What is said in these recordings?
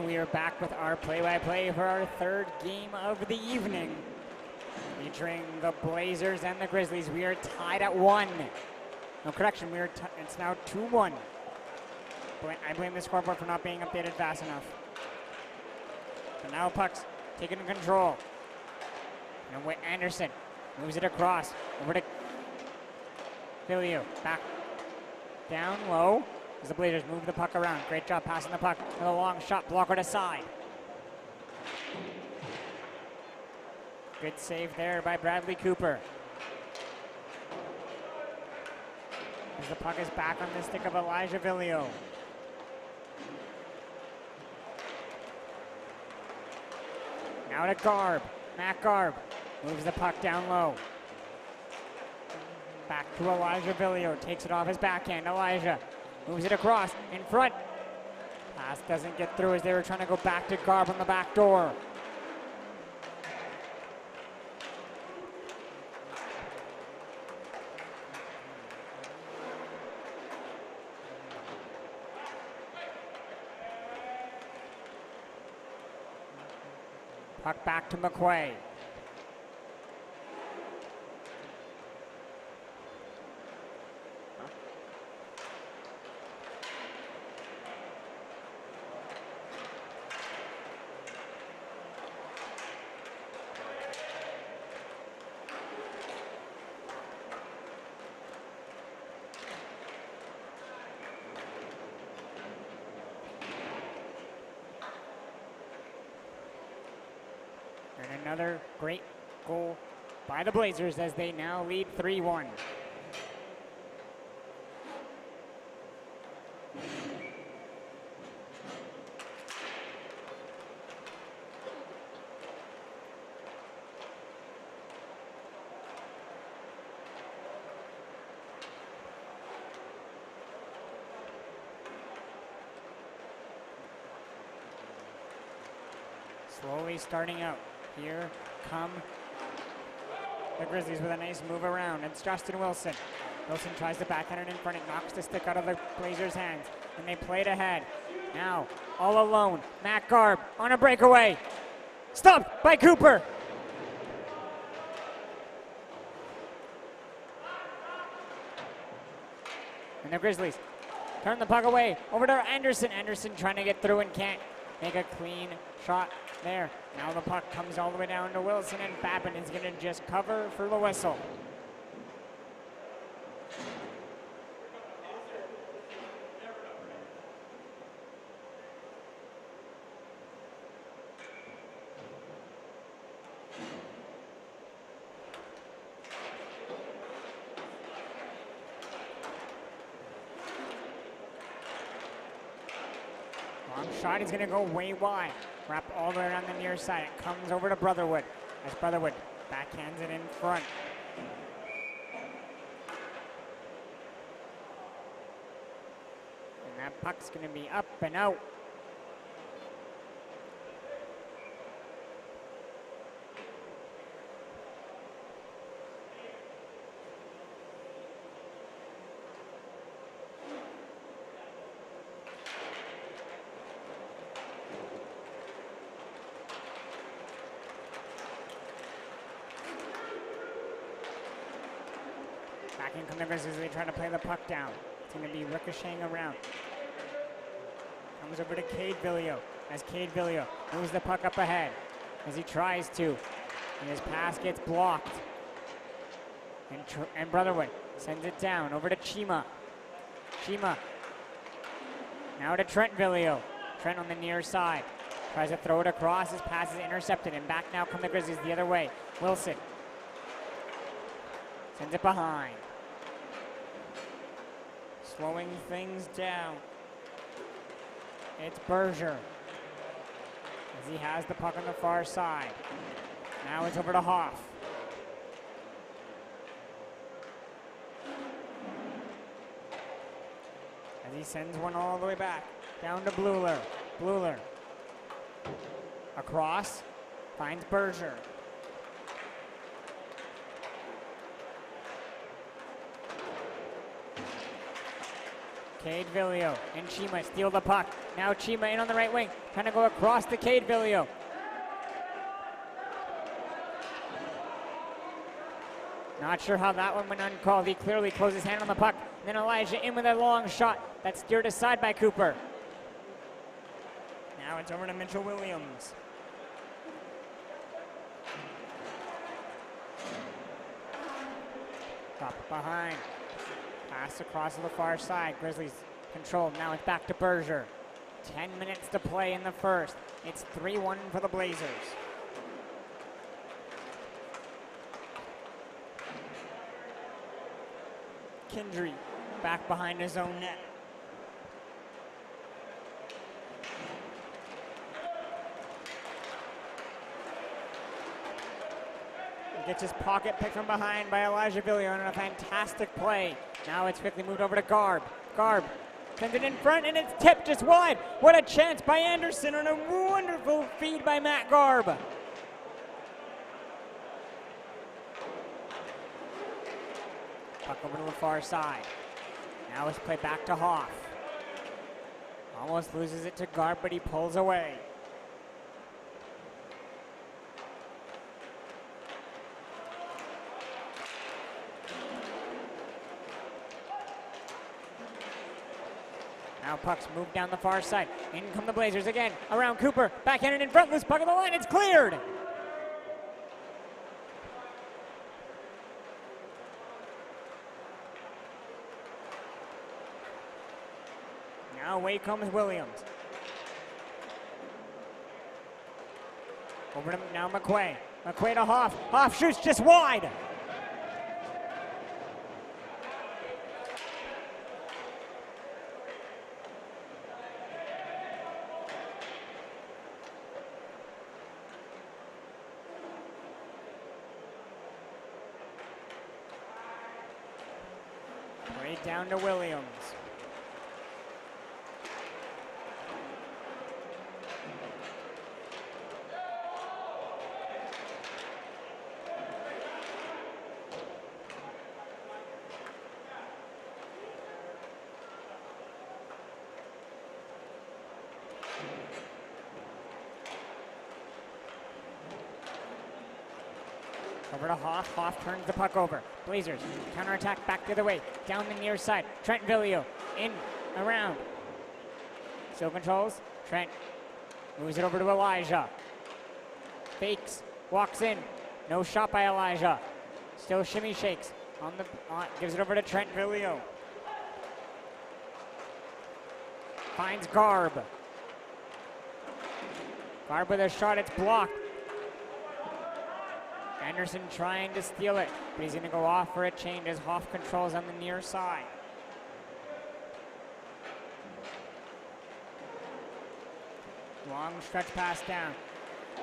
and we are back with our play-by-play for our third game of the evening. Featuring the Blazers and the Grizzlies. We are tied at 1. No, correction, it's now 2-1. I blame the scoreboard for not being updated fast enough. So now puck's taking control. And with Anderson moves it across over to Filio. Back down low as the Blazers move the puck around. Great job passing the puck with a long shot blocker to side. Good save there by Bradley Cooper. As the puck is back on the stick of Elijah Vilio. Now to Garb. Matt Garb moves the puck down low. Back to Elijah Vilio. Takes it off his backhand. Elijah moves it across in front. Pass doesn't get through as they were trying to go back to Garb on the back door. Puck back to McQuay. And another great goal by the Blazers as they now lead 3-1. Slowly starting out. Here come the Grizzlies with a nice move around. It's Justin Wilson. Wilson tries to backhand it in front. It knocks the stick out of the Blazers' hands. And they play it ahead. Now, all alone, Matt Garb on a breakaway. Stopped by Cooper. And the Grizzlies turn the puck away. Over to Anderson. Anderson trying to get through and can't make a clean shot there. Now the puck comes all the way down to Wilson, and Babin is going to just cover for the whistle. Long shot, he's going to go way wide. Wrap all the way around the near side. It comes over to Brotherwood as Brotherwood backhands it in front. And that puck's going to be up and out. Back in come the Grizzlies as they try to play the puck down. It's going to be ricocheting around. Comes over to Cade Vilio as Cade Vilio moves the puck up ahead as he tries to. And his pass gets blocked. And Brotherwood sends it down over to Chima. Chima now to Trent Vilio. Trent on the near side. Tries to throw it across. His pass is intercepted. And back now come the Grizzlies the other way. Wilson sends it behind. Slowing things down. It's Berger as he has the puck on the far side. Now it's over to Hoff. As he sends one all the way back. Down to Bluler. Bluler. Across. Finds Berger. Cade Villio and Chima steal the puck. Now Chima in on the right wing, trying to go across to Cade Villio. Not sure how that one went uncalled. He clearly closed his hand on the puck. Then Elijah in with a long shot that's steered aside by Cooper. Now it's over to Mitchell Williams. Top behind. Pass across to the far side. Grizzlies controlled. Now it's back to Berger. 10 minutes to play in the first. It's 3-1 for the Blazers. Kindry back behind his own net. He gets his pocket picked from behind by Elijah Villio on a fantastic play. Now it's quickly moved over to Garb. Garb sends it in front and it's tipped just wide. What a chance by Anderson on a wonderful feed by Matt Garb. Puck over to the far side. Now it's played back to Hoff. Almost loses it to Garb, but he pulls away. Now puck's moved down the far side. In come the Blazers again. Around Cooper. Backhanded in front. Loose puck on the line. It's cleared. Now away comes Williams. Over to now McQuay. McQuay to Hoff. Hoff shoots just wide. Right down to Williams. Over to Hoff. Hoff turns the puck over. Blazers counterattack back the other way. Down the near side. Trent Villio in, around. Still controls. Trent moves it over to Elijah. Fakes. Walks in. No shot by Elijah. Still shimmy shakes. Gives it over to Trent Villio. Finds Garb. Garb with a shot. It's blocked. Anderson trying to steal it, but he's going to go off for a change as Hoff controls on the near side. Long stretch pass down.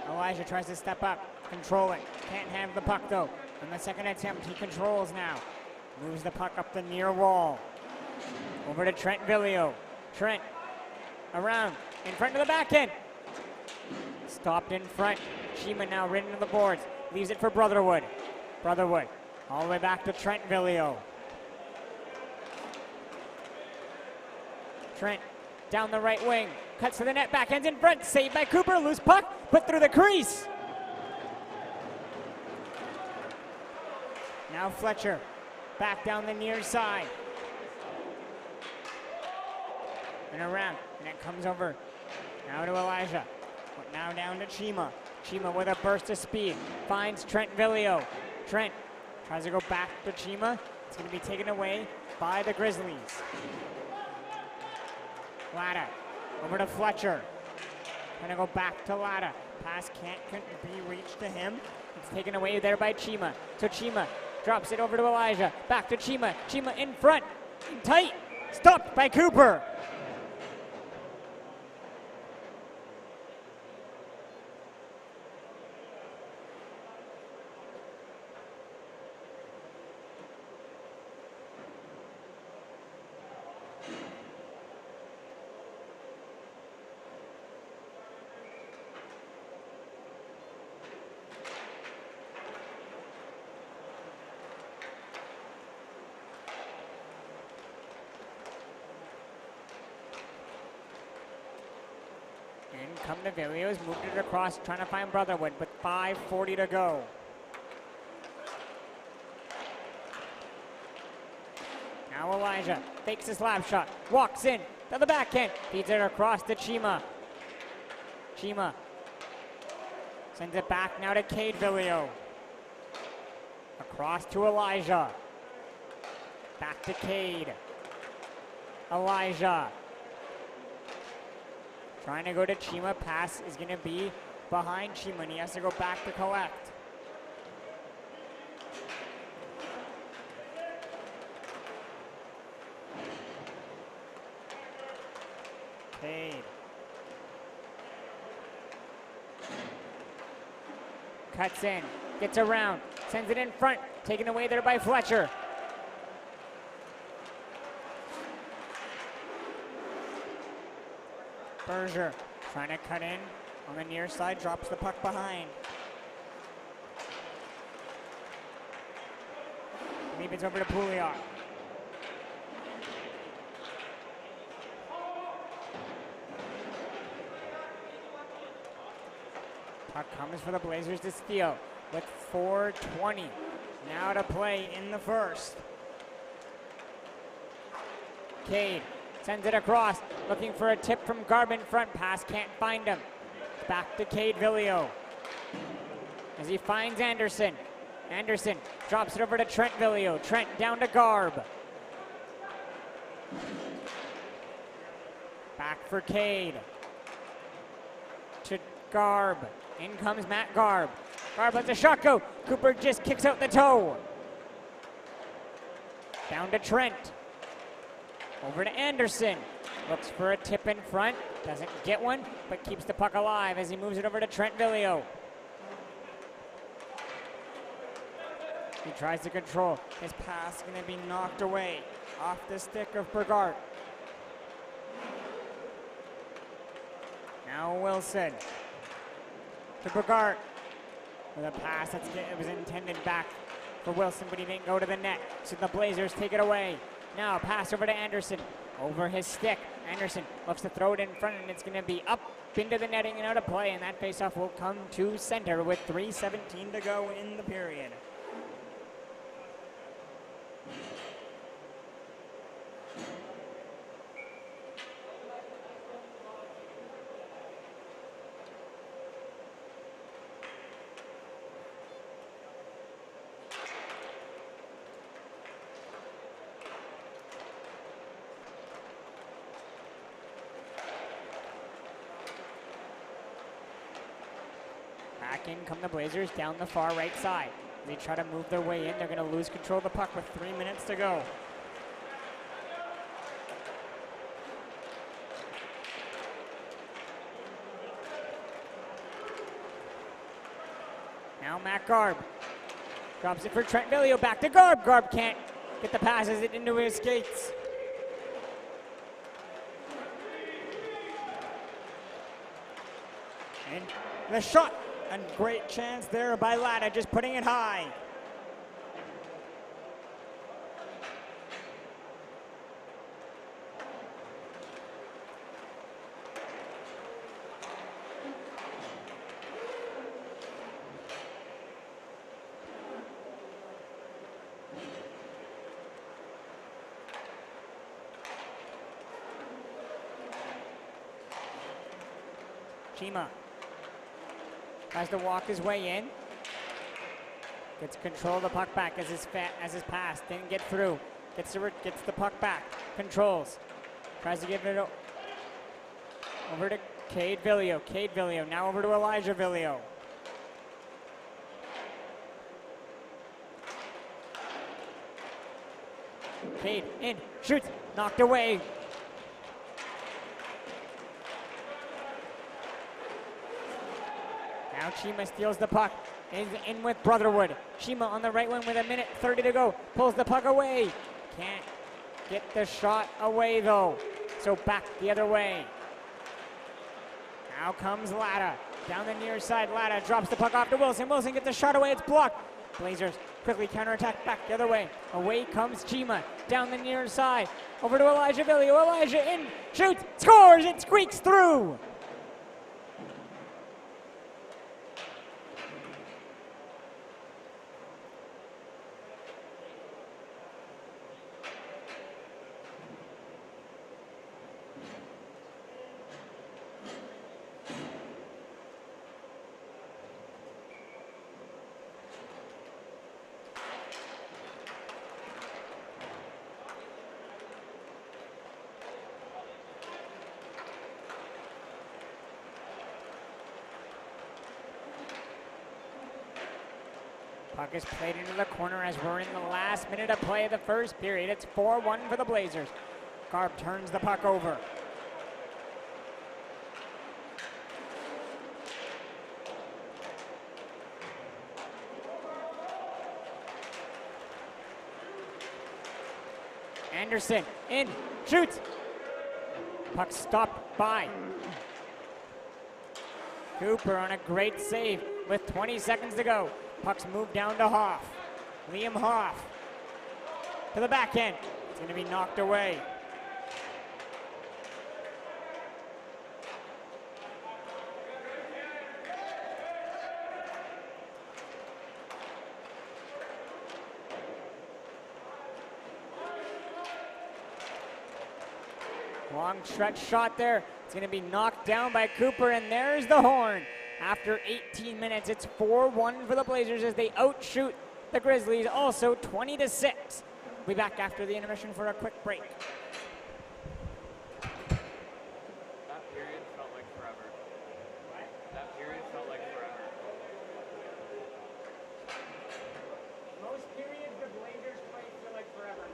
Elijah tries to step up, control it. Can't have the puck though. On the second attempt, he controls now. Moves the puck up the near wall. Over to Trent Villio. Trent around, in front of the back end. Stopped in front. Chima now ridden to the boards. Leaves it for Brotherwood. Brotherwood all the way back to Trent Villio. Trent down the right wing. Cuts to the net, backhands in front. Saved by Cooper. Loose puck. Put through the crease. Now Fletcher back down the near side. And around. And it comes over. Now to Elijah. Now down to Chima. Chima with a burst of speed. Finds Trent Villio. Trent tries to go back to Chima. It's going to be taken away by the Grizzlies. Latta over to Fletcher. Going to go back to Latta. Pass can't be reached to him. It's taken away there by Chima. So Chima drops it over to Elijah. Back to Chima. Chima in front. Tight. Stopped by Cooper. come to Villiers, moved it across, trying to find Brotherwood, with 5:40 to go. Now Elijah fakes his slap shot, walks in to the backhand, feeds it across to Chima. Chima sends it back now to Cade Villio. Across to Elijah. Back to Cade. Elijah. Trying to go to Chima. Pass is going to be behind Chima, and he has to go back to collect. Cade. Cuts in, gets around, sends it in front, taken away there by Fletcher. Berger trying to cut in on the near side, drops the puck behind. Maybe it's over to Pouliot. Puck comes for the Blazers to steal with 4:20 now to play in the first. Cade sends it across, looking for a tip from Garb in front. Pass, can't find him. Back to Cade Villio as he finds Anderson. Anderson drops it over to Trent Villio. Trent down to Garb. Back for Cade. To Garb. In comes Matt Garb. Garb lets a shot go. Cooper just kicks out the toe. Down to Trent. Over to Anderson. Looks for a tip in front. Doesn't get one, but keeps the puck alive as he moves it over to Trent Villio. He tries to control. His pass is going to be knocked away off the stick of Bergart. Now Wilson. To Bergart with a pass it was intended back for Wilson, but he didn't go to the net. So the Blazers take it away. Now pass over to Anderson. Over his stick. Anderson looks to throw it in front, and it's going to be up into the netting and out of play. And that faceoff will come to center with 3:17 to go in the period. Back in come the Blazers down the far right side. They try to move their way in. They're going to lose control of the puck with 3 minutes to go. Now Matt Garb drops it for Trent Villio. Back to Garb. Garb can't get the passes it into his skates. And the shot. And great chance there by Latta, just putting it high. Chima tries to walk his way in. Gets control of the puck back as his pass didn't get through. Gets the puck back. Controls. Tries to give it over to Cade Villio. Cade Villio now over to Elijah Villio. Cade in, shoots, knocked away. Now Chima steals the puck, is in with Brotherwood. Chima on the right wing with 1:30 to go, pulls the puck away. Can't get the shot away though, so back the other way. Now comes Latta, down the near side. Latta drops the puck off to Wilson. Wilson gets the shot away, it's blocked. Blazers quickly counterattack back the other way. Away comes Chima, down the near side. Over to Elijah Villio. Elijah in, shoots, scores, it squeaks through. Puck is played into the corner as we're in the last minute of play of the first period. It's 4-1 for the Blazers. Garb turns the puck over. Anderson in, shoots. Puck stopped by Cooper on a great save with 20 seconds to go. Puck's moved down to Hoff. Liam Hoff to the back end. It's going to be knocked away. Long stretch shot there. It's going to be knocked down by Cooper, and there's the horn. After 18 minutes, it's 4-1 for the Blazers as they outshoot the Grizzlies, also 20-6. We'll be back after the intermission for a quick break. That period felt like forever. What? That period felt like forever. Most periods the Blazers play feel like forever.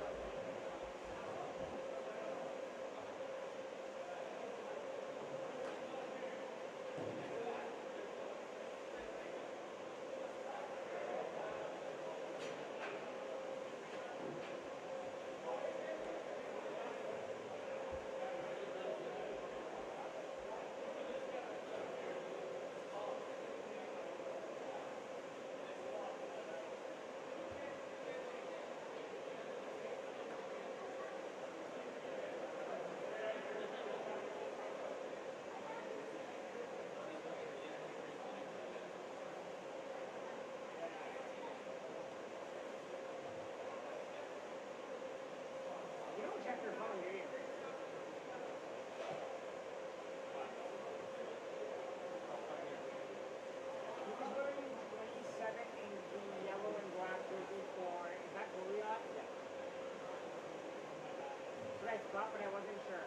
Check your phone, do you? He was wearing 27 in the yellow and black jersey for, is that Goliath? Yeah. That's what I thought, but I wasn't sure.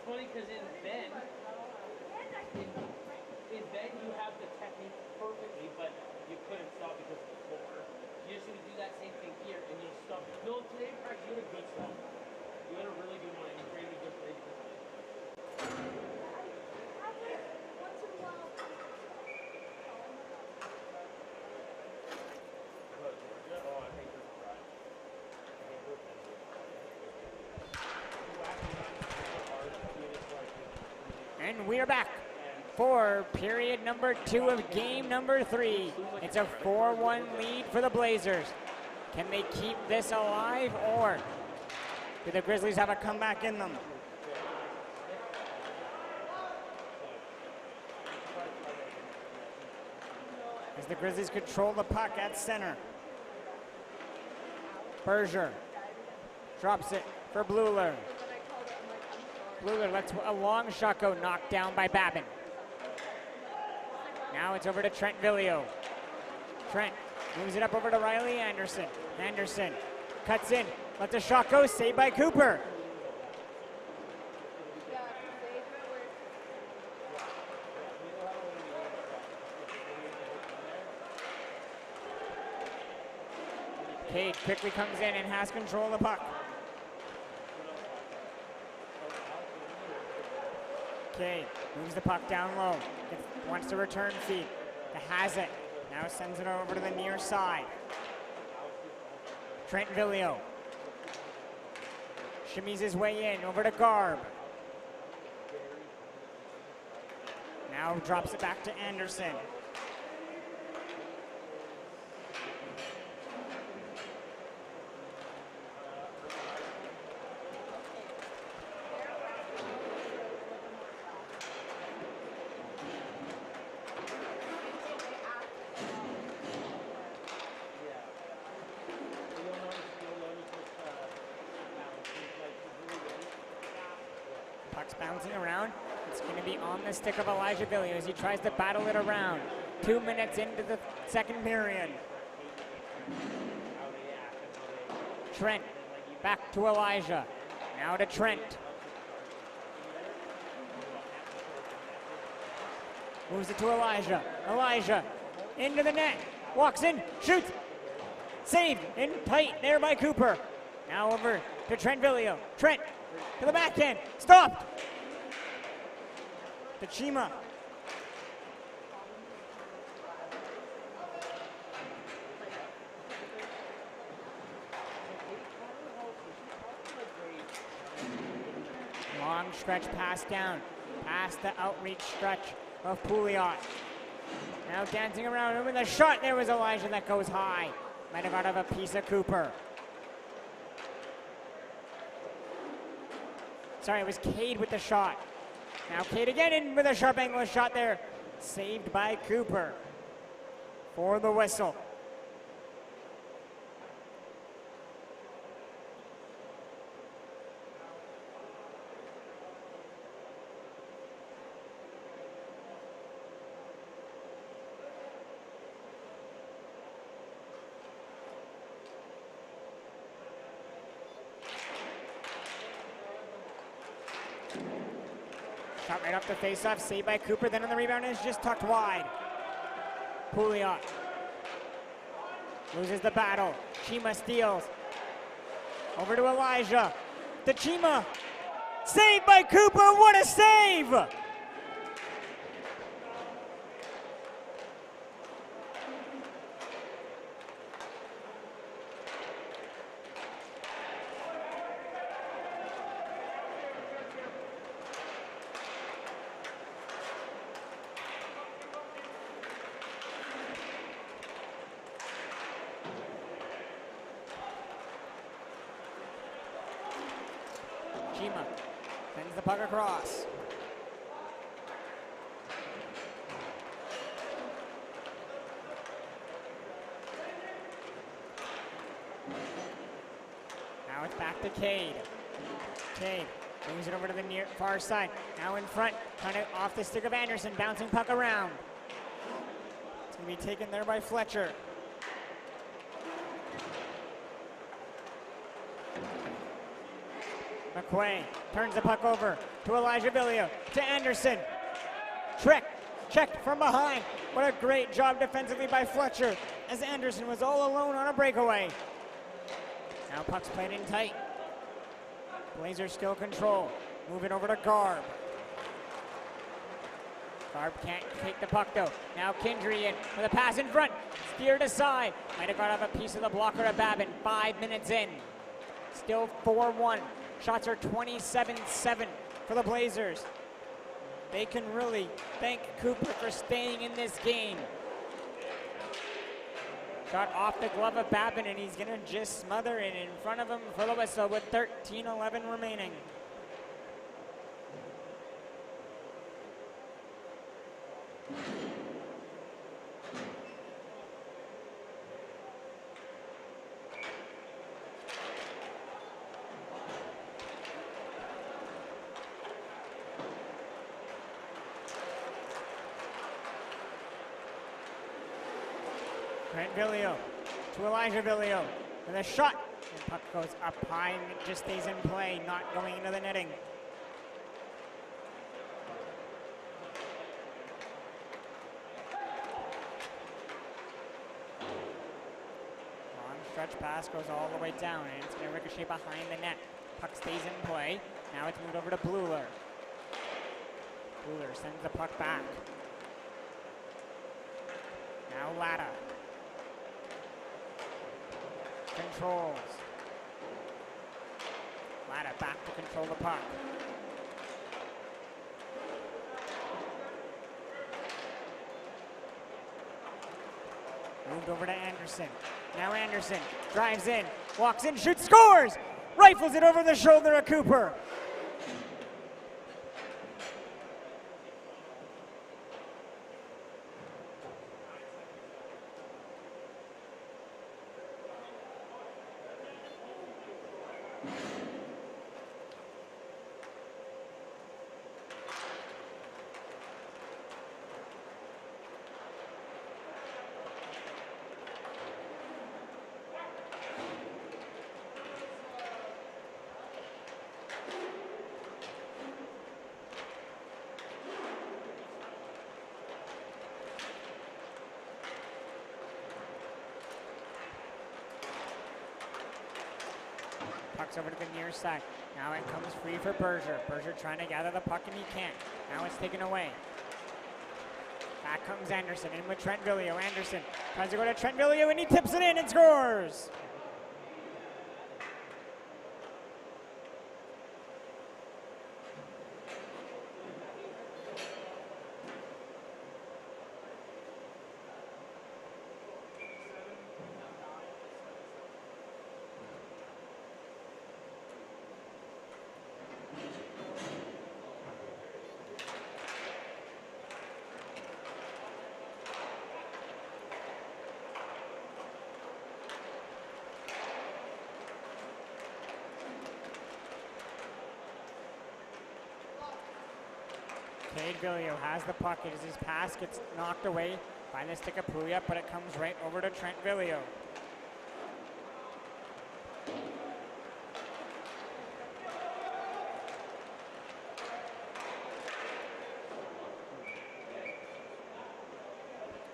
Funny because in Ben you have the technique perfectly, but you couldn't stop because of the floor. You just need to do that same thing here, and you'll stop. No, today in practice you had a good stop. You had a really good one, and you created a good play because of it. And we are back for period number 2 of game number 3. It's a 4-1 lead for the Blazers. Can they keep this alive, or do the Grizzlies have a comeback in them? As the Grizzlies control the puck at center. Berger drops it for Bluler. Bluler lets a long shot go, knocked down by Babin. Now it's over to Trent Villio. Trent moves it up over to Riley Anderson. Anderson cuts in, lets a shot go, saved by Cooper. Cade quickly comes in and has control of the puck. Cade moves the puck down low. Wants to return feed. Has it. Now sends it over to the near side. Trent Villio shimmies his way in over to Garb. Now drops it back to Anderson. Puck's bouncing around. It's going to be on the stick of Elijah Villiers as he tries to battle it around. 2 minutes into the second period. Trent back to Elijah. Now to Trent. Moves it to Elijah. Elijah into the net. Walks in, shoots. Saved in tight there by Cooper. Now over to Trent Villio. Trent to the backhand. Stopped. To Chima. Long stretch pass down. Past the outreach stretch of Pouliot. Now dancing around over the shot. There was Elijah that goes high. Might have got out of a piece of Cooper. Sorry, it was Cade with the shot. Now Cade again in with a sharp angle shot there. Saved by Cooper for the whistle. Shot right up the face-off, saved by Cooper, then on the rebound is just tucked wide. Pouliot loses the battle. Chima steals. Over to Elijah. To Chima. Saved by Cooper, what a save! Chima sends the puck across. Now it's back to Cade. Cade moves it over to the near far side. Now in front, kind of off the stick of Anderson, bouncing puck around. It's going to be taken there by Fletcher. McQuay turns the puck over to Elijah Villio, to Anderson. Checked from behind. What a great job defensively by Fletcher as Anderson was all alone on a breakaway. Now puck's played in tight. Blazers still control. Move it over to Garb. Garb can't take the puck though. Now Kindry in with a pass in front. Steered aside. Might have got off a piece of the blocker to Babin. 5 minutes in. Still 4-1. Shots are 27-7 for the Blazers. They can really thank Cooper for staying in this game. Shot off the glove of Babin, and he's going to just smother it in front of him for the whistle with 13:11 remaining. Trent Villio to Elijah Villio with a shot. And puck goes up high and it just stays in play, not going into the netting. Long stretch pass goes all the way down and it's going to ricochet behind the net. Puck stays in play. Now it's moved over to Bluler. Bluler sends the puck back. Now Latta. Controls. Latta back to control the puck. Moved over to Anderson. Now Anderson drives in, walks in, shoots, scores! Rifles it over the shoulder of Cooper. Puck's over to the near side. Now it comes free for Berger. Berger trying to gather the puck and he can't. Now it's taken away. Back comes Anderson in with Trent Villio. Anderson tries to go to Trent Villio and he tips it in and scores. Cade Villio has the puck as his pass gets knocked away by the stick of Pouliot, but it comes right over to Trent Villio.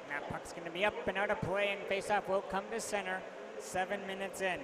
And that puck's going to be up and out of play, and faceoff will come to center 7 minutes in.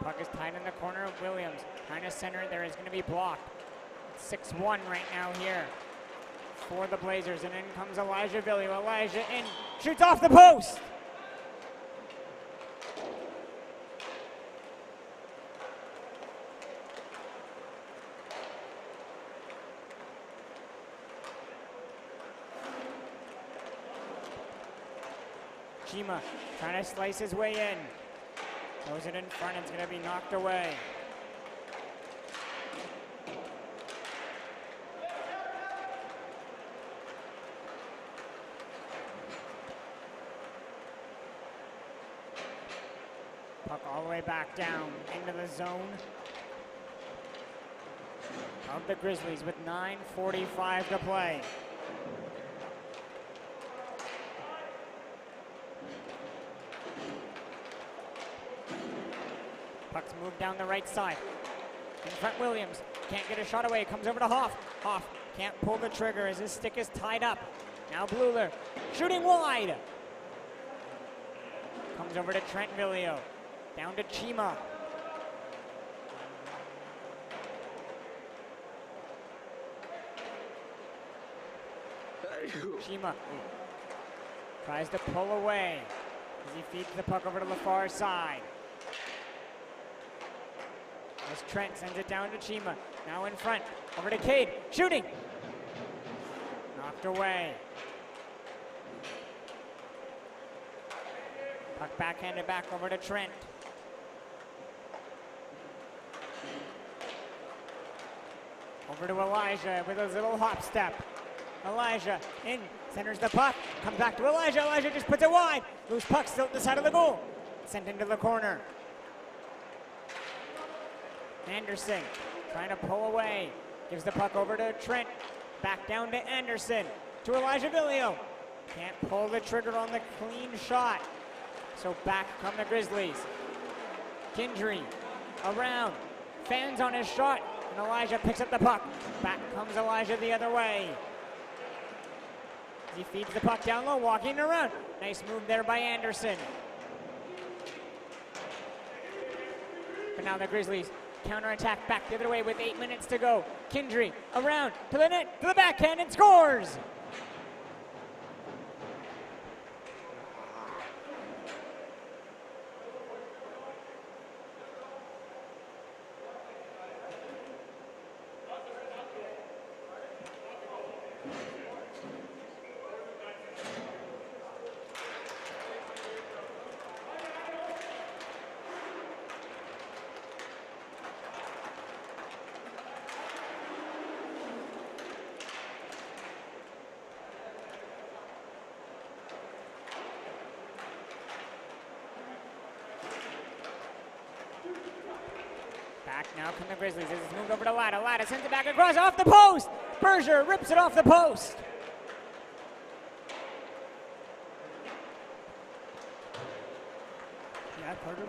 Puck is tied in the corner of Williams. Trying to center, there is going to be blocked. 6-1 right now here for the Blazers. And in comes Elijah Villio. Elijah in, shoots off the post. Chima trying to slice his way in. Throws it in front, it's going to be knocked away. Puck all the way back down into the zone of the Grizzlies with 9:45 to play. Puck's moved down the right side. In front, Williams can't get a shot away. Comes over to Hoff. Hoff can't pull the trigger as his stick is tied up. Now Bluler shooting wide. Comes over to Trent Villio. Down to Chima. Chima tries to pull away as he feeds the puck over to the far side. As Trent sends it down to Chima. Now in front. Over to Cade. Shooting. Knocked away. Puck backhanded back over to Trent. Over to Elijah with a little hop step. Elijah in. Centers the puck. Comes back to Elijah. Elijah just puts it wide. Loose puck still at the side of the goal. Sent into the corner. Anderson trying to pull away. Gives the puck over to Trent. Back down to Anderson. To Elijah Villio. Can't pull the trigger on the clean shot. So back come the Grizzlies. Kindry around. Fans on his shot. And Elijah picks up the puck. Back comes Elijah the other way. He feeds the puck down low, walking around. Nice move there by Anderson. But now the Grizzlies counterattack back the other way with 8 minutes to go. Kindry around to the net, to the backhand, and scores! Back now come the Grizzlies. This is moved over to Latta. Latta sends it back across off the post. Berger rips it off the post. Yeah, Berger.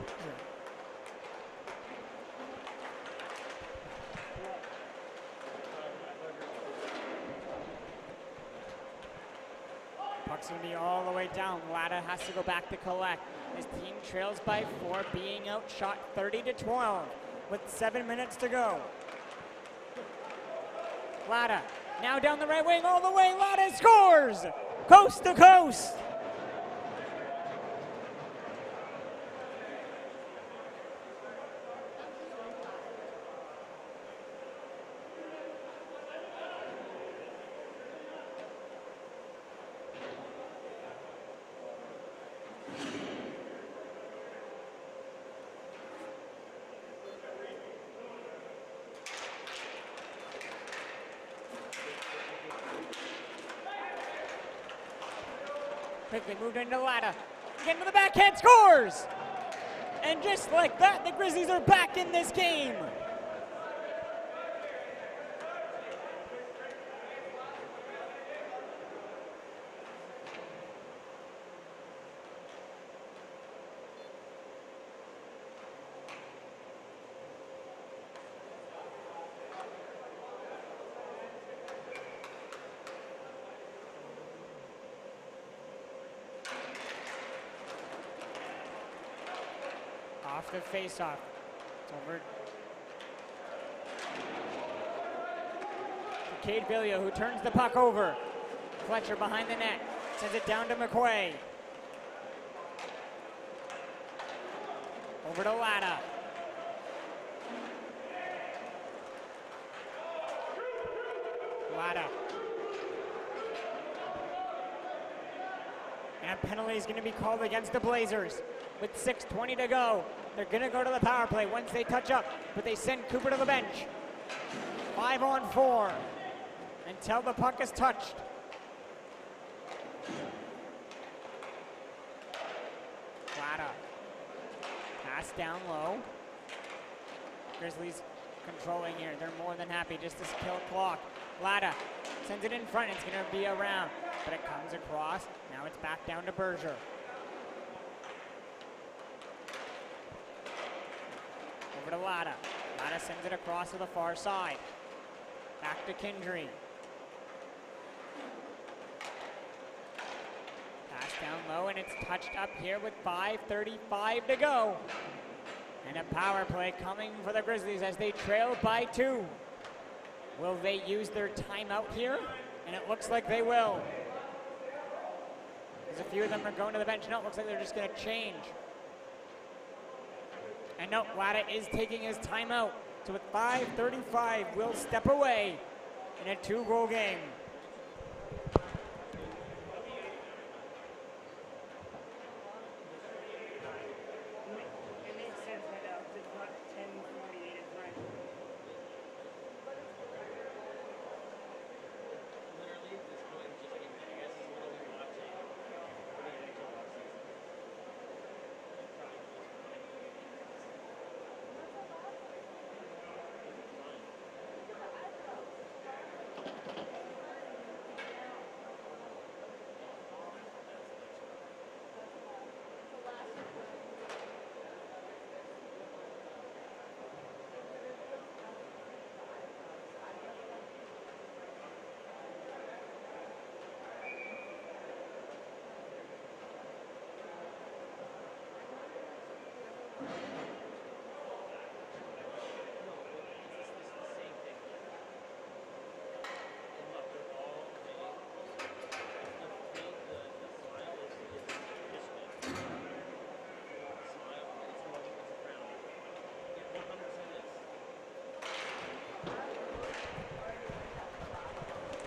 Puck's going to be all the way down. Latta has to go back to collect. His team trails by 4, being outshot 30-12 with 7 minutes to go. Latta now down the right wing all the way. Latta scores! Coast to coast! Quickly moved into Latta. Again to the backhand, scores! And just like that, the Grizzlies are back in this game. Off the face-off. It's over to Cade Villa, who turns the puck over. Fletcher behind the net. Sends it down to McQuay. Over to Latta. Latta. And a penalty is going to be called against the Blazers. With 6:20 to go, they're going to go to the power play once they touch up, but they send Cooper to the bench. 5-on-4 until the puck is touched. Latta. Pass down low. Grizzlies controlling here. They're more than happy just to kill clock. Latta sends it in front. It's going to be around, but it comes across. Now it's back down to Berger. Over to Latta. Latta sends it across to the far side. Back to Kindry. Pass down low, and it's touched up here with 5:35 to go. And a power play coming for the Grizzlies as they trail by 2. Will they use their timeout here? And it looks like they will. As a few of them are going to the bench. No, it looks like they're just going to change. And no, Latta is taking his timeout. So with 5:35, we'll step away in a 2-goal game.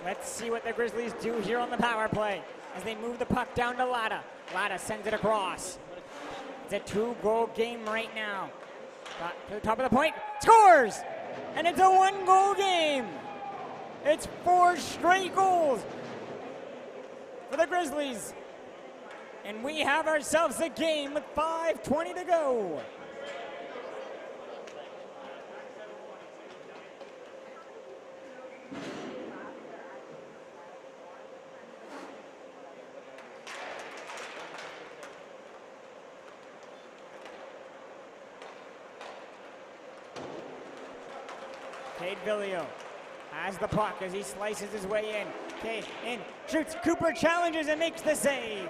Let's see what the Grizzlies do here on the power play as they move the puck down to Latta. Latta sends it across. It's a 2-goal game right now. Got to the top of the point, scores! And it's a 1-goal game. It's 4 straight goals for the Grizzlies. And we have ourselves a game with 5:20 to go. Cade Villio has the puck as he slices his way in. Cade in, shoots, Cooper challenges and makes the save.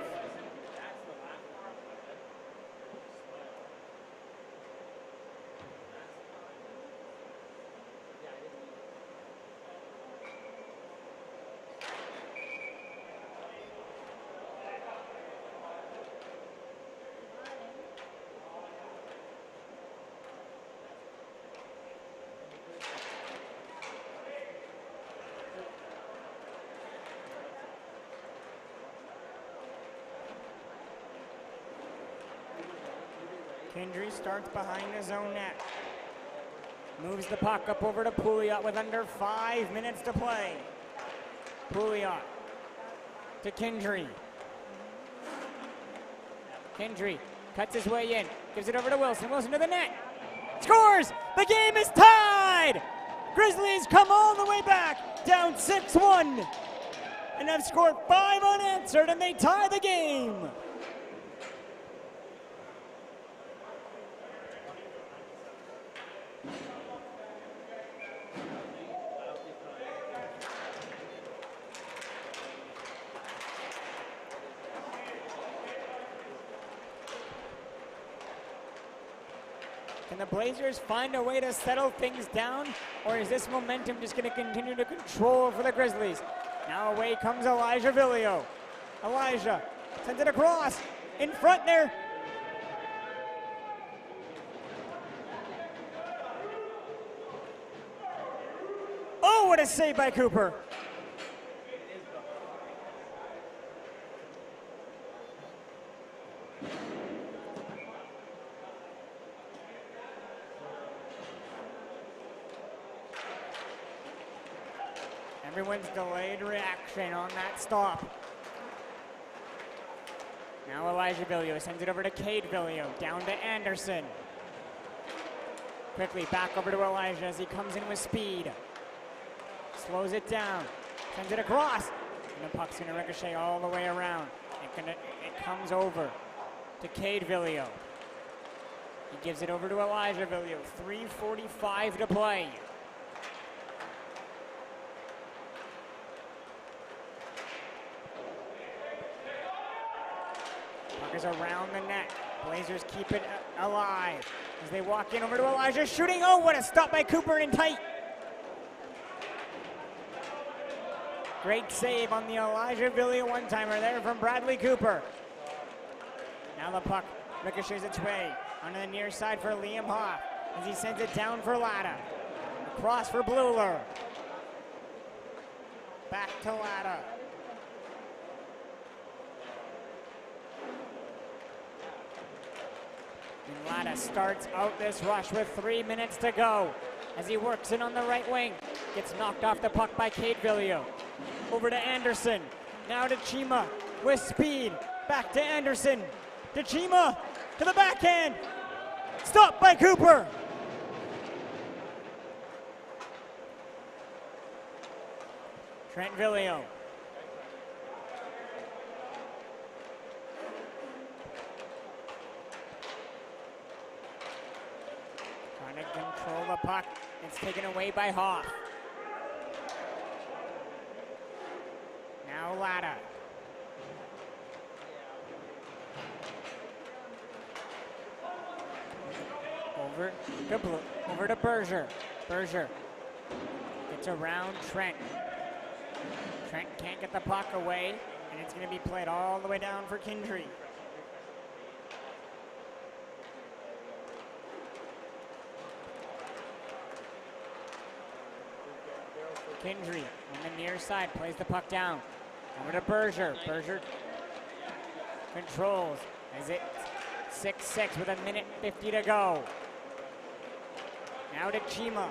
Kendry starts behind his own net. Moves the puck up over to Pouliot with under 5 minutes to play. Pouliot to Kendry. Kendry cuts his way in, gives it over to Wilson. Wilson to the net. Scores! The game is tied! Grizzlies come all the way back, down 6-1, and have scored 5 unanswered, and they tie the game. Can the Blazers find a way to settle things down, or is this momentum just going to continue to control for the Grizzlies? Now away comes Elijah Villio. Elijah sends it across, in front there. Oh, what a save by Cooper. Everyone's delayed reaction on that stop. Now Elijah Villio sends it over to Cade Villio, down to Anderson. Quickly back over to Elijah as he comes in with speed. Slows it down, sends it across, and the puck's gonna ricochet all the way around. It comes over to Cade Villio. He gives it over to Elijah Villio, 3:45 to play. Puck is around the net. Blazers keep it alive as they walk in over to Elijah, shooting. Oh, what a stop by Cooper in tight. Great save on the Elijah Villio one-timer there from Bradley Cooper. Now the puck ricochets its way onto the near side for Liam Hoff as he sends it down for Latta. Across for Bluler. Back to Latta. And Latta starts out this rush with 3 minutes to go as he works in on the right wing. Gets knocked off the puck by Cade Villio. Over to Anderson. Now to Chima with speed. Back to Anderson. To Chima. To the backhand. Stopped by Cooper. Trent Villio. Trying to control the puck. It's taken away by Hoff. Now Latta. Over to Berger. Berger gets around Trent. Trent can't get the puck away, and it's going to be played all the way down for Kendry. Kendry on the near side plays the puck down. Over to Berger. Berger controls as it's 6-6 with 1:50 to go. Now to Chima.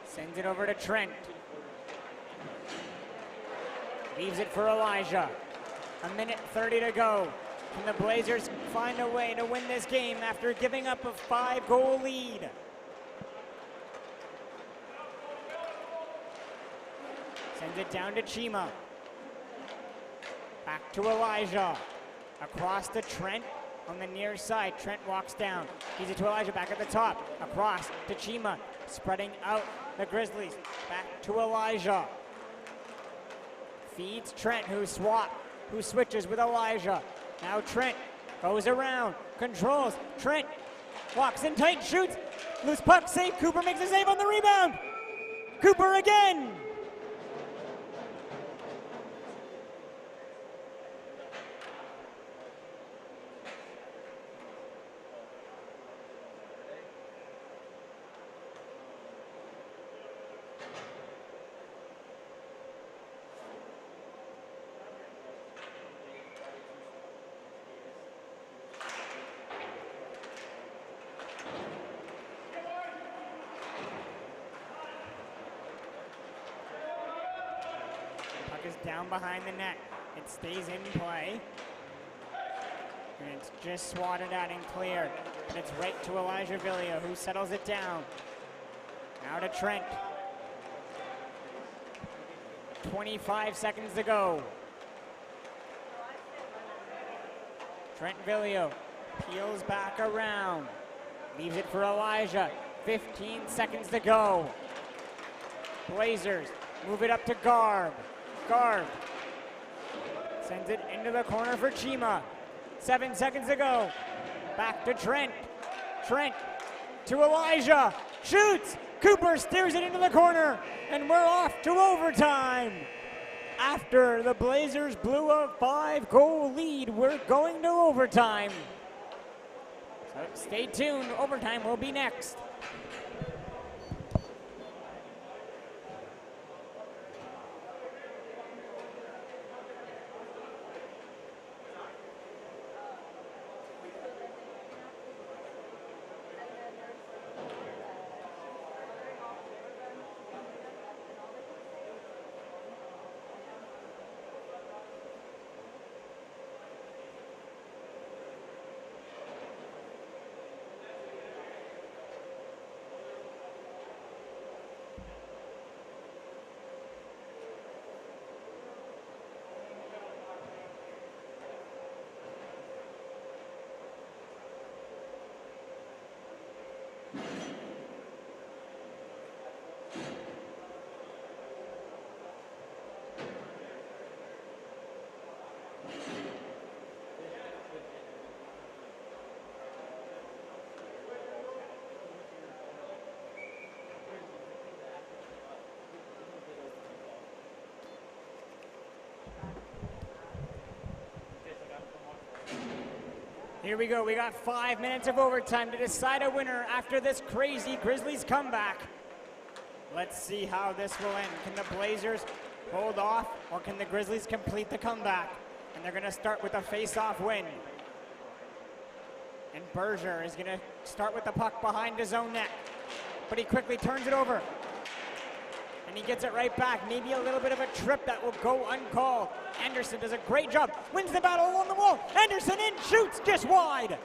Sends it over to Trent. Leaves it for Elijah. 1:30 to go. Can the Blazers find a way to win this game after giving up a 5-goal lead? Sends it down to Chima. Back to Elijah. Across to Trent on the near side. Trent walks down. He's it to Elijah, back at the top. Across to Chima, spreading out the Grizzlies. Back to Elijah. Feeds Trent, who switches with Elijah. Now Trent goes around, controls. Trent walks in tight, shoots. Loose puck, save. Cooper makes a save on the rebound. Cooper again. Puck is down behind the net. It stays in play. And it's just swatted at and cleared. And it's right to Elijah Villa, who settles it down. Now to Trent. 25 seconds to go. Trent Villio peels back around. Leaves it for Elijah. 15 seconds to go. Blazers move it up to Garb. Garb sends it into the corner for Chima. 7 seconds to go. Back to Trent. Trent to Elijah. Shoots. Cooper steers it into the corner. And we're off to overtime. After the Blazers blew a 5-goal lead, we're going to overtime. So stay tuned. Overtime will be next. Here we go. We got 5 minutes of overtime to decide a winner after this crazy Grizzlies comeback. Let's see how this will end. Can the Blazers hold off, or can the Grizzlies complete the comeback? And they're going to start with a face-off win. And Berger is going to start with the puck behind his own net. But he quickly turns it over. And he gets it right back. Maybe a little bit of a trip that will go uncalled. Anderson does a great job. Wins the battle on the wall. Anderson in, shoots just wide.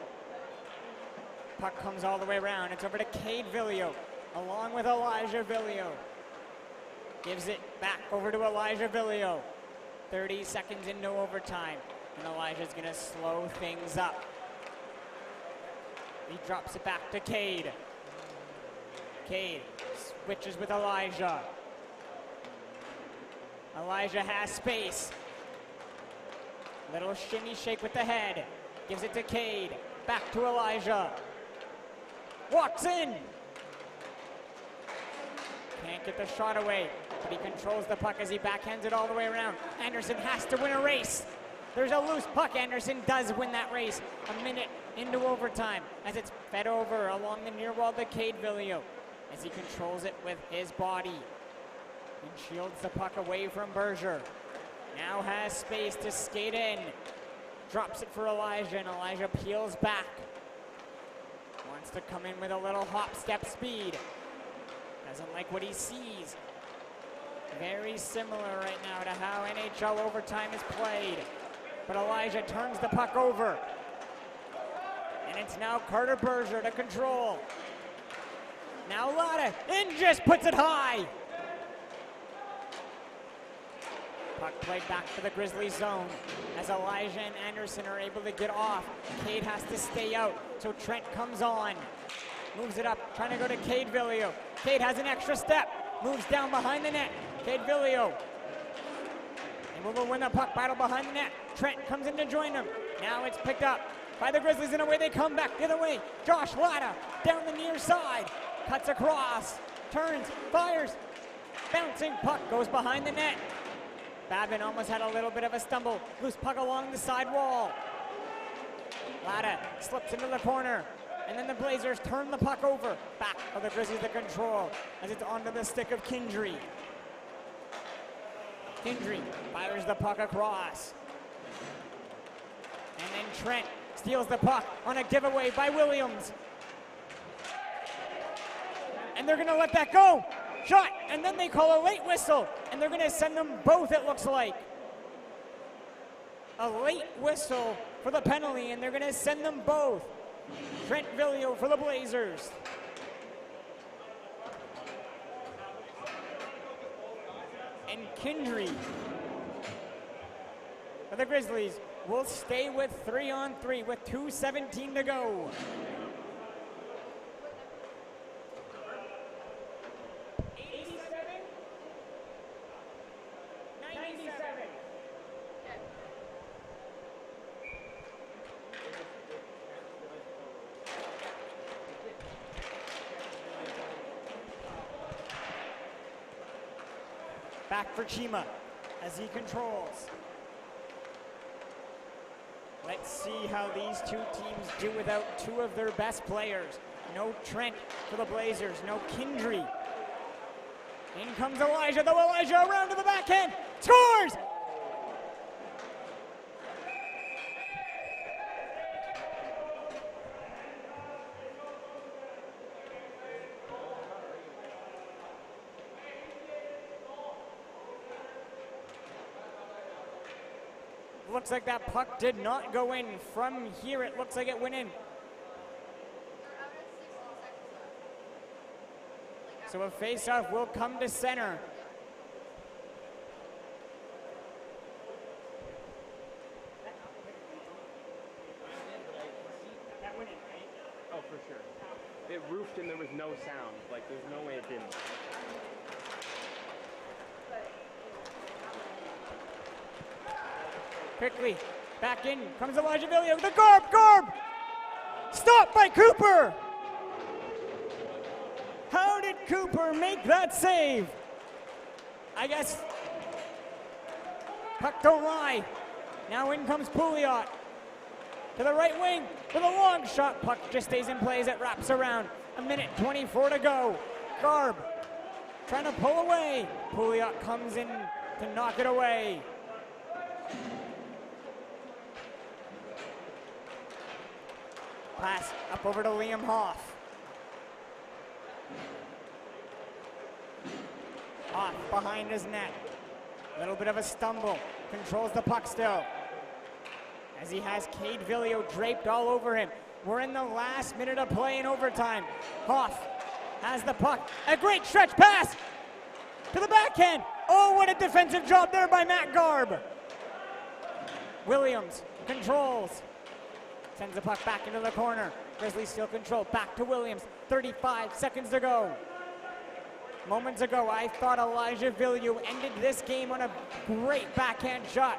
Puck comes all the way around. It's over to Cade Villio, along with Elijah Villio. Gives it back over to Elijah Villio. 30 seconds into overtime. And Elijah's going to slow things up. He drops it back to Cade. Cade switches with Elijah. Elijah has space. Little shinny shake with the head. Gives it to Cade. Back to Elijah. Walks in. Can't get the shot away, but he controls the puck as he backhands it all the way around. Anderson has to win a race. There's a loose puck. Anderson does win that race. A minute into overtime as it's fed over along the near wall to Cade Villio as he controls it with his body and shields the puck away from Berger. Now has space to skate in. Drops it for Elijah, and Elijah peels back. Wants to come in with a little hop step speed. Doesn't like what he sees. Very similar right now to how NHL overtime is played. But Elijah turns the puck over. And it's now Carter Berger to control. Now Latta in, just puts it high. Puck played back to the Grizzlies zone as Elijah and Anderson are able to get off. Cade has to stay out, so Trent comes on. Moves it up, trying to go to Cade Villio. Cade has an extra step, moves down behind the net. Cade Villio. And will win the puck battle behind the net. Trent comes in to join him. Now it's picked up by the Grizzlies, and away they come back the other way. Josh Latta down the near side, cuts across, turns, fires. Bouncing puck goes behind the net. Babin almost had a little bit of a stumble. Loose puck along the side wall. Latta slips into the corner. And then the Blazers turn the puck over. Back for the Grizzlies to control as it's onto the stick of Kindry. Kindry fires the puck across. And then Trent steals the puck on a giveaway by Williams. And they're gonna let that go. Shot, and then they call a late whistle, and they're gonna send them both, it looks like. A late whistle for the penalty, and they're gonna send them both. Trent Villio for the Blazers. And Kindry for the Grizzlies will stay with 3-on-3 with 2:17 to go. Back for Chima as he controls. Let's see how these two teams do without two of their best players. No Trent for the Blazers, no Kindry. In comes Elijah, though Elijah around to the backhand, scores! Looks like that puck did not go in. From here, it looks like it went in. So a face-off will come to center. That went in, right? Oh, for sure. It roofed and there was no sound. Like, there's no way it didn't. Quickly, back in comes Elijah Villio. The Garb! Stopped by Cooper! How did Cooper make that save? I guess puck don't lie. Now in comes Pouliot to the right wing with a long shot. Puck just stays in play as it wraps around. 1:24 to go. Garb trying to pull away. Pouliot comes in to knock it away. Pass up over to Liam Hoff. Hoff behind his net. A little bit of a stumble. Controls the puck still. As he has Cade Villio draped all over him. We're in the last minute of play in overtime. Hoff has the puck. A great stretch pass to the backhand. Oh, what a defensive job there by Matt Garb. Williams controls. Sends the puck back into the corner. Grizzlies still control. Back to Williams. 35 seconds to go. Moments ago, I thought Elijah Villio ended this game on a great backhand shot,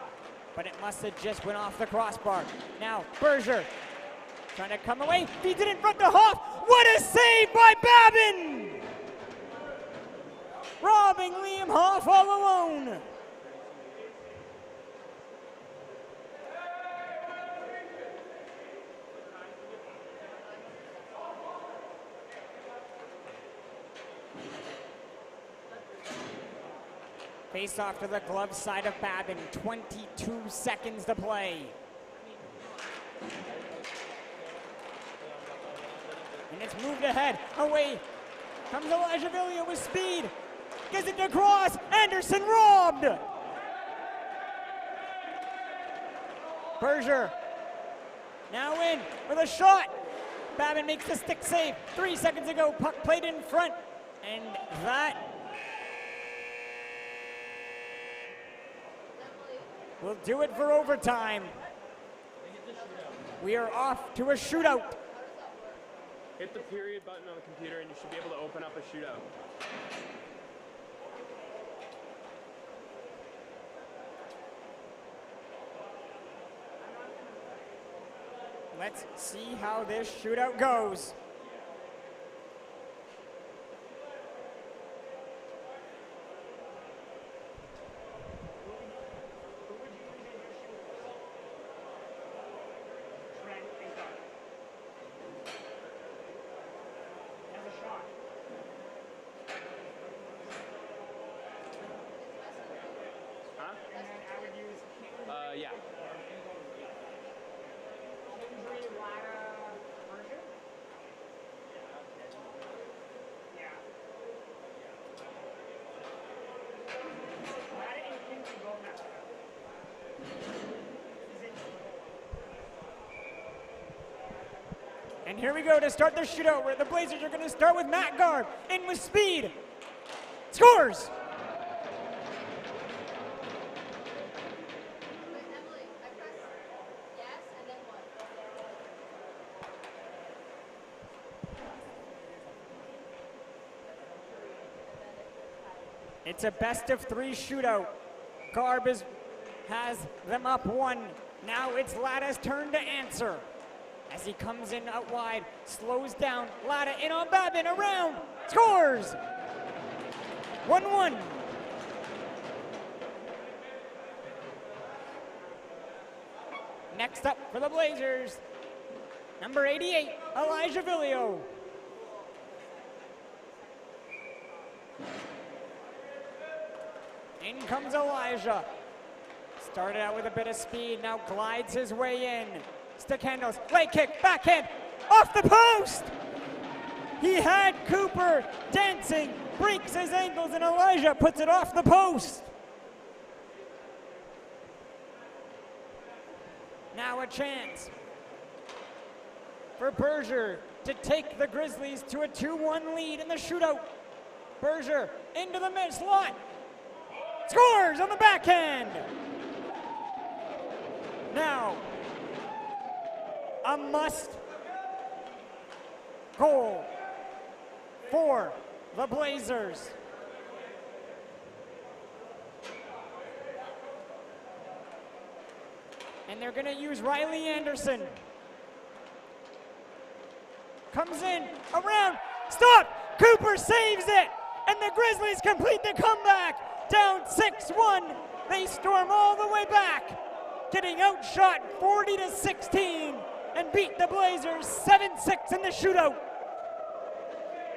but it must have just went off the crossbar. Now, Berger trying to come away. Feeds it in front to Hoff. What a save by Babin! Robbing Liam Hoff all alone. Face off to the glove side of Babin. 22 seconds to play. And it's moved ahead. Away comes Elijah Villio with speed. Gets it to cross. Anderson robbed. Berger now in with a shot. Babin makes the stick save. 3 seconds ago, puck played in front. And that will do it for overtime. We are off to a shootout. Hit the period button on the computer and you should be able to open up a shootout. Let's see how this shootout goes. Yeah. And here we go to start the shootout, where the Blazers are going to start with Matt Garb, in with speed. Scores! It's a best-of-3 shootout. Garb has them up 1. Now it's Latta's turn to answer. As he comes in out wide, slows down. Latta in on Babin, around, scores! 1-1. Next up for the Blazers, number 88, Elijah Villio. In comes Elijah. Started out with a bit of speed, now glides his way in. Stick handles, leg kick, backhand, off the post! He had Cooper dancing, breaks his ankles, and Elijah puts it off the post. Now a chance for Berger to take the Grizzlies to a 2-1 lead in the shootout. Berger into the mid slot. Scores on the backhand. Now, a must goal for the Blazers. And they're going to use Riley Anderson. Comes in, around, stop! Cooper saves it! And the Grizzlies complete the comeback! Down 6-1, they storm all the way back, getting outshot 40-16, and beat the Blazers 7-6 in the shootout.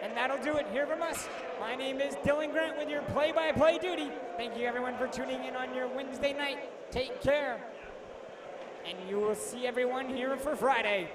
And that'll do it here from us. My name is Dylan Grant with your play-by-play duty. Thank you everyone for tuning in on your Wednesday night. Take care. And you will see everyone here for Friday.